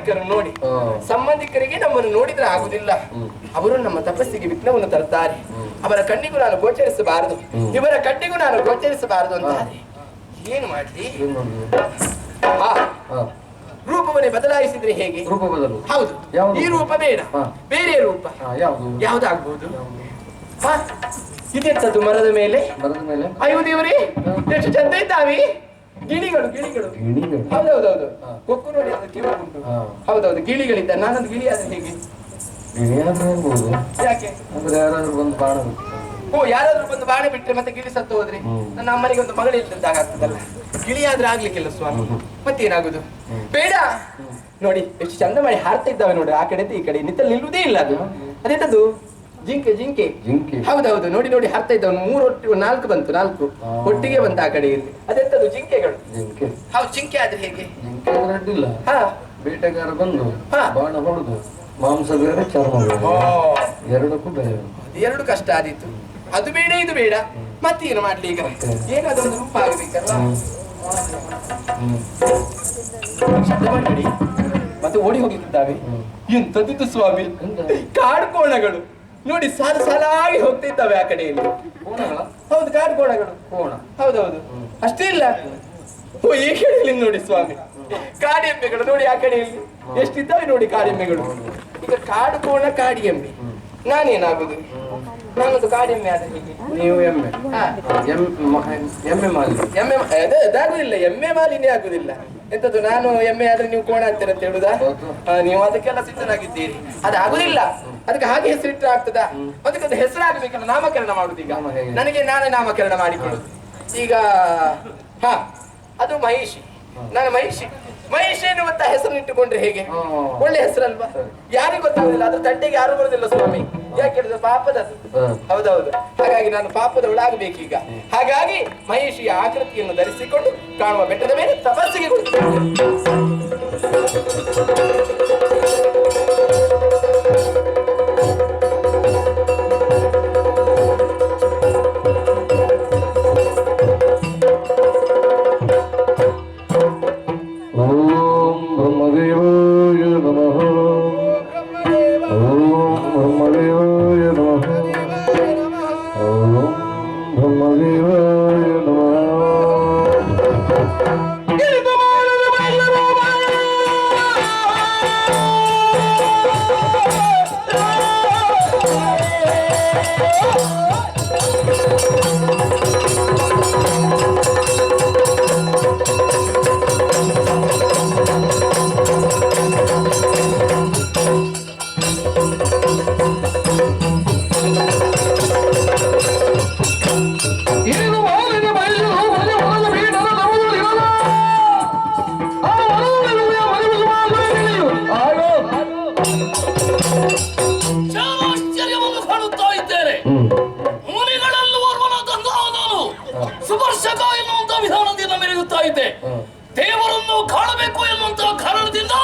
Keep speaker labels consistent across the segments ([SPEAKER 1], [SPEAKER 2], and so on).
[SPEAKER 1] ಸಂಬಂಧಿಕರನ್ನು ನೋಡಿ ಸಂಬಂಧಿಕರಿಗೆ ನಮ್ಮನ್ನು ನೋಡಿದ್ರೆ ಆಗುದಿಲ್ಲ. ಅವರು ನಮ್ಮ ತಪಸ್ಸಿಗೆ ವಿಘ್ನವನ್ನು ತರುತ್ತಾರೆ. ಅವರ ಕಣ್ಣಿಗೂ ನಾನು ಗೋಚರಿಸಬಾರದು, ಇವರ ಕಣ್ಣಿಗೂ ನಾನು ಗೋಚರಿಸಬಾರದು ಅಂತ ಏನು ಮಾಡ್ಲಿ? ರೂಪವನ್ನೇ ಬದಲಾಯಿಸಿದ್ರೆ ಹೇಗೆ?
[SPEAKER 2] ರೂಪ ಬದಲು.
[SPEAKER 1] ಹೌದು, ಈ ರೂಪ ಬೇಡ, ಬೇರೆ ರೂಪ ಯಾವ್ದಾಗ್ಬಹುದು? ಇದೆಂತದ್ದು ಮರದ ಮೇಲೆ? ಅಯ್ಯೋ ದೇವರೇ, ಎಷ್ಟು ಚಂದ ಇದ್ದಾವೆ ಗಿಳಿಗಳು. ಗಿಳಿಗಳು ಹೌದೌದೌದು, ಕೊಕ್ಕು ನೋಡಿ ಅದು ಕಿವಿ ಉಂಟು. ಹೌದೌದು, ಗಿಳಿಗಳಿದ್ದ. ನಾನೊಂದು ಗಿಳಿ ಆದ್ರೆ ಹೇಗೆ? ಯಾಕೆ? ಓ, ಯಾರಾದ್ರೂ ಬಂದು ಬಾಣ ಬಿಟ್ರೆ ಮತ್ತೆ ಗಿಳಿ ಸತ್ತು ಹೋದ್ರೆ ನನ್ನ ಅಮ್ಮನಿಗೆ ಒಂದು ಮಗಳು ಇಲ್ಲದಾಗ ಆಗ್ತದಲ್ಲ. ಗಿಳಿ ಆದ್ರೆ ಆಗ್ಲಿಕ್ಕಿಲ್ಲ ಸ್ವಾಮಿ, ಮತ್ತೇನಾಗುದು? ಬೇಡ. ನೋಡಿ ಎಷ್ಟು ಚಂದ ಮಾಡಿ ಹಾರ್ತಾ ಇದ್ದಾವೆ ನೋಡಿ, ಆ ಕಡೆ ಈ ಕಡೆ ನಿಂತಲ್ಲಿ ನಿಲ್ಲುವುದೇ ಇಲ್ಲ. ಅದು ಅದೆಂತದ್ದು? ಜಿಂಕೆ. ಜಿಂಕೆ ಹೌದೌದು, ನೋಡಿ ನೋಡಿ ಹಾರ್ತಾ ಇದ್ದಾವೆ. 3 4 ಬಂತು, 4 ಒಟ್ಟಿಗೆ ಬಂತ ಆ ಕಡೆಯಲ್ಲಿ. ಅದೆಂತದ್ದು? ಜಿಂಕೆಗಳು. ಹೌದು, ಜಿಂಕೆ ಆದ್ರೆ ಹೇಗೆ?
[SPEAKER 2] ಬೇಟೆಗಾರ ಬಂದು ಬಾಣ ಹೊಡೆದು ಮಾಂಸ ಬೇರೆ ಚರ್ಮ ಎರಡಕ್ಕೂ ಬೇರೆ, ಎರಡು
[SPEAKER 1] ಕಷ್ಟ ಆದೀತು. ಅದು ಬೇಡ, ಇದು ಬೇಡ, ಮತ್ತೇನು ಮಾಡ್ಲಿ ಈಗ? ಏನಾದೊಂದು ರೂಪ ಆಗಬೇಕಲ್ಲ. ಮತ್ತೆ ಓಡಿ ಹೋಗಿದ್ದಾವೆ. ಎಂತದ್ದು ಸ್ವಾಮಿ? ಕಾಡು ಕೋಣಗಳು ನೋಡಿ, ಸಾಲಾಗಿ ಹೋಗ್ತಾ ಇದ್ದಾವೆ ಆ ಕಡೆಯಲ್ಲಿ. ಹೌದು, ಕಾಡು ಕೋಣಗಳು. ಹೌದೌದು, ಅಷ್ಟೇ ಇಲ್ಲ. ಓ, ಈ ಕಡೆಯಲ್ಲಿ ನೋಡಿ ಸ್ವಾಮಿ, ಕಾಡಿಎಮ್ಮೆಗಳು ನೋಡಿ ಆ ಕಡೆಯಲ್ಲಿ ಎಷ್ಟಿದ್ದಾವೆ ನೋಡಿ ಕಾಡಿಎಮ್ಮೆಗಳು. ಈಗ ಕಾಡು ಕೋಣ, ಕಾಡಿಎಮ್ಮೆ, ನಾನೇನಾಗುದು? ನಾನೊಂದು ಕಾಡಿಎಮ್ಮೆ ಆದ್ರೆ ಹೀಗೆ.
[SPEAKER 2] ನೀವು ಎಮ್ಮೆ
[SPEAKER 1] ಎಮ್ಮೆ ಅದಾಗುದಿಲ್ಲ, ಎಮ್ಮೆ ಮಾಲಿನ್ಯ ಆಗುದಿಲ್ಲ. ಎಂತದ್ದು ನಾನು ಎಮ್ಮೆ ಆದ್ರೆ ನೀವು ಕೋಣ ಅಂತೀರ ಅಂತ ಹೇಳುದಾ? ನೀವು ಅದಕ್ಕೆಲ್ಲ ಸಿದ್ಧನಾಗಿದ್ದೀರಿ. ಅದಾಗುದಿಲ್ಲ. ಅದಕ್ಕೆ ಹಾಗೆ ಹೆಸರಿಟ್ಟರೆ ಆಗ್ತದ? ಅದಕ್ಕೊಂದು ಹೆಸರಾಗಬೇಕಲ್ಲ, ನಾಮಕರಣ ಮಾಡುದು. ಈಗ ನನಗೆ ನಾನೇ ನಾಮಕರಣ ಮಾಡಿಕೊಳ್ಳುದು. ಈಗ ಅದು ಮಹಿಷಿ, ನಾನು ಮಹಿಷಿ. ಮಹಿಷಿ ಎನ್ನುವಂತ ಹೆಸರು ಇಟ್ಟುಕೊಂಡ್ರೆ ಹೇಗೆ? ಒಳ್ಳೆ ಹೆಸರಲ್ವಾ? ಯಾರಿಗೂ ಗೊತ್ತಾಗುದಿಲ್ಲ, ಅದ್ರ ತಂಟೆಗೆ ಯಾರು ಬರುದಿಲ್ಲ ಸ್ವಾಮಿ. ಯಾಕೆ ಹೇಳಿದ್ರೆ ಪಾಪದ. ಹೌದೌದು, ಹಾಗಾಗಿ ನಾನು ಪಾಪದವಳಾಗಬೇಕೀಗ. ಹಾಗಾಗಿ ಮಹಿಷಿಯ ಆಕೃತಿಯನ್ನು ಧರಿಸಿಕೊಂಡು ಕಾಣುವ ಬೆಟ್ಟದ ಮೇಲೆ ತಪಸ್ಸಿಗೆ
[SPEAKER 3] ದೇವರನ್ನು ಕಾಣಬೇಕು ಎನ್ನುವಂತಹ ಕಾರಣದಿಂದ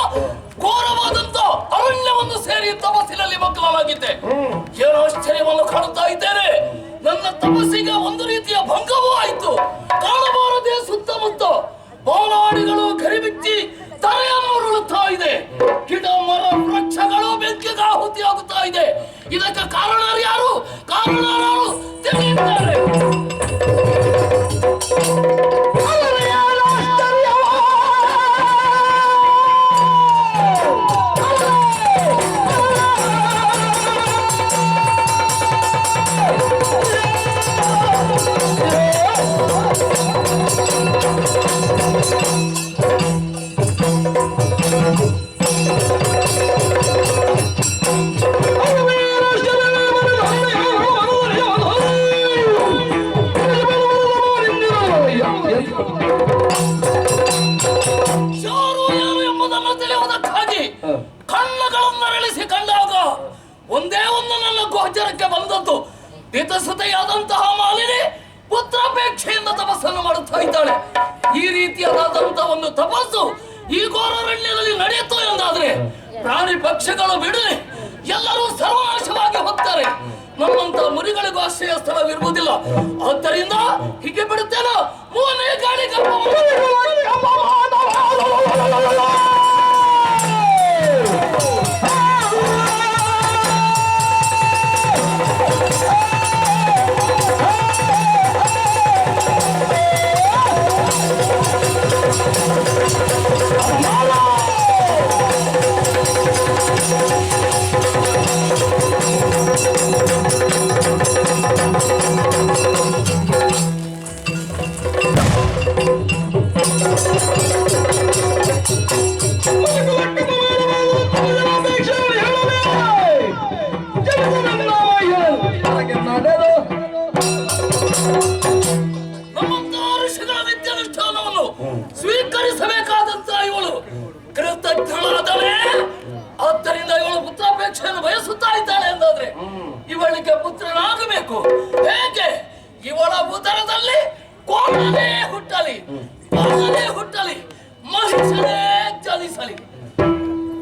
[SPEAKER 3] ಘೋರವಾದಂತ ಅರಣ್ಯವನ್ನು ಸೇರಿ ತಪಸ್ಸಿನಲ್ಲಿ ಮಗ್ನನಾಗಿದ್ದೆ. ಏನೋ ಆಶ್ಚರ್ಯವನ್ನು ಕಾಣುತ್ತಾ ಇದ್ದೇನೆ. ನನ್ನ ತಪಸ್ಸಿಗೆ ಒಂದು ರೀತಿಯ ಭಂಗವೂ ಆಯಿತು. ಕಾಣಬಾರದೆ ಸುತ್ತಮುತ್ತ ಬಾನಾಡಿಗಳು ಕರಿಬಿಚ್ಚಿ ತಲೆಯನ್ನು ಉರುಳುತ್ತಾ ಇದೆ. ಗಿಡ ಮರ ವೃಕ್ಷಗಳು ಬೆಂಕಿಗೆ ಆಹುತಿಯಾಗುತ್ತಾ ಇದೆ. ಇದಕ್ಕೆ ಕಾರಣ ಯಾರು? ತಿಳಿಯುತ್ತಾರೆ. ಕಣ್ಣುಗಳನ್ನರಳಿಸಿ ಕಂಡಾಗ ಒಂದೇ ಒಂದು ನನ್ನ ಗೋಚರಕ್ಕೆ ಬಂದದ್ದು. ದಿತಸುತೆಯಾದಂತಹ ಮಾಲಿನಿ ಪುತ್ರಾಪೇಕ್ಷೆಯಿಂದ ತಪಸ್ಸನ್ನು ಮಾಡುತ್ತಾ ಇದ್ದಾಳೆ. ಈ ರೀತಿಯಾದಂತಹ ಒಂದು ತಪಸ್ಸು ಈ ಘೋರಾರಣ್ಯದಲ್ಲಿ ನಡೆಯಿತು ಎಂದಾದ್ರೆ ಪ್ರಾಣಿ ಪಕ್ಷಿಗಳು ಬಿಡಲಿ, ಎಲ್ಲರೂ ಸರ್ವನಾಶವಾಗಿ ಹೋಗ್ತಾರೆ. ನಮ್ಮಂತ ಮುರಿಗಳಿಗೂ ಆಶ್ರಯ ಸ್ಥಳವಿರುವುದಿಲ್ಲ. ಆದ್ದರಿಂದ ಹೀಗೆ ಬಿಡುತ್ತೇನೋ ಮೂರನೇ ಗಾಳಿ ಕೃತಜ್ಞಳಾದಳೆ. ಆದ್ದರಿಂದ ಇವಳು ಪುತ್ರಾಪೇಕ್ಷೆಯನ್ನು ಬಯಸುತ್ತಾ ಇದ್ದಾಳೆ ಎಂದಾದ್ರೆ ಇವಳಿಗೆ ಪುತ್ರನಾಗಬೇಕು. ಹೇಗೆ? ಇವಳ ಉದರದಲ್ಲಿ ಕೋಣನೇ ಹುಟ್ಟಲಿ, ಬಾಣನೇ ಹುಟ್ಟಲಿ, ಮಹಿಷನೇ ಜನಿಸಲಿ.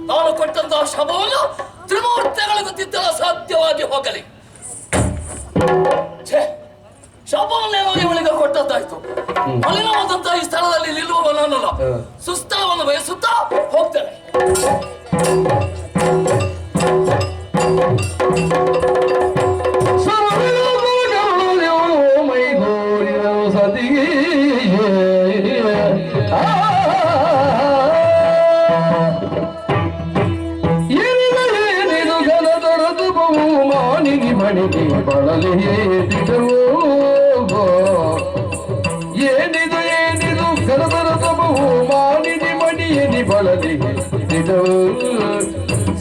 [SPEAKER 3] ನಾನು ಕೊಟ್ಟಂತಹ ಶಬವನ್ನು ತ್ರಿಮೂರ್ತಿಗಳಿಗೂ ತಿದ್ದಲು ಸಾಧ್ಯವಾಗಿ ಹೋಗಲಿ. ಶಬವನ್ನೇನೋ ಇವಳಿಗೆ ಕೊಟ್ಟದ್ದಾಯ್ತು. ಮಲಿನವಾದಂತಹ ಈ ಸ್ಥಳದಲ್ಲಿ ನಿಲ್ಲುವ ನಾನಲ್ಲ, ಸುಸ್ಥಳವನ್ನು ಬಯಸುತ್ತಾ ಹೋಗ್ತೇನೆ.
[SPEAKER 2] ಮಣಿಗೆ ಬಳಲಿ ಏನಿದು ಏನಿದು ಗರದರದ ಬಹು ಮಾನಿನಿ ಮಣಿಯನಿ ಬಳಲಿ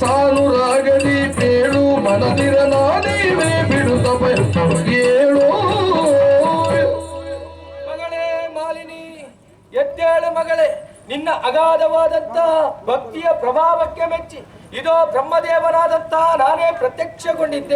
[SPEAKER 2] ಸಾಲು ರಾಗದಿ ಬೇಳು ಮನದಿರ ನಾನೀವೇ ಬಿಡುತ್ತ ಏಳು.
[SPEAKER 4] ಮಗಳೇ ಮಾಲಿನಿ, ಎದ್ದೇಳು ಮಗಳೇ. ನಿನ್ನ ಅಗಾಧವಾದಂತಹ ಭಕ್ತಿಯ ಪ್ರಭಾವಕ್ಕೆ ಮೆಚ್ಚಿ ಇದೋ ಬ್ರಹ್ಮದೇವನಾದಂತಹ ನಾನೇ ಪ್ರತ್ಯಕ್ಷಗೊಂಡಿದ್ದೆ.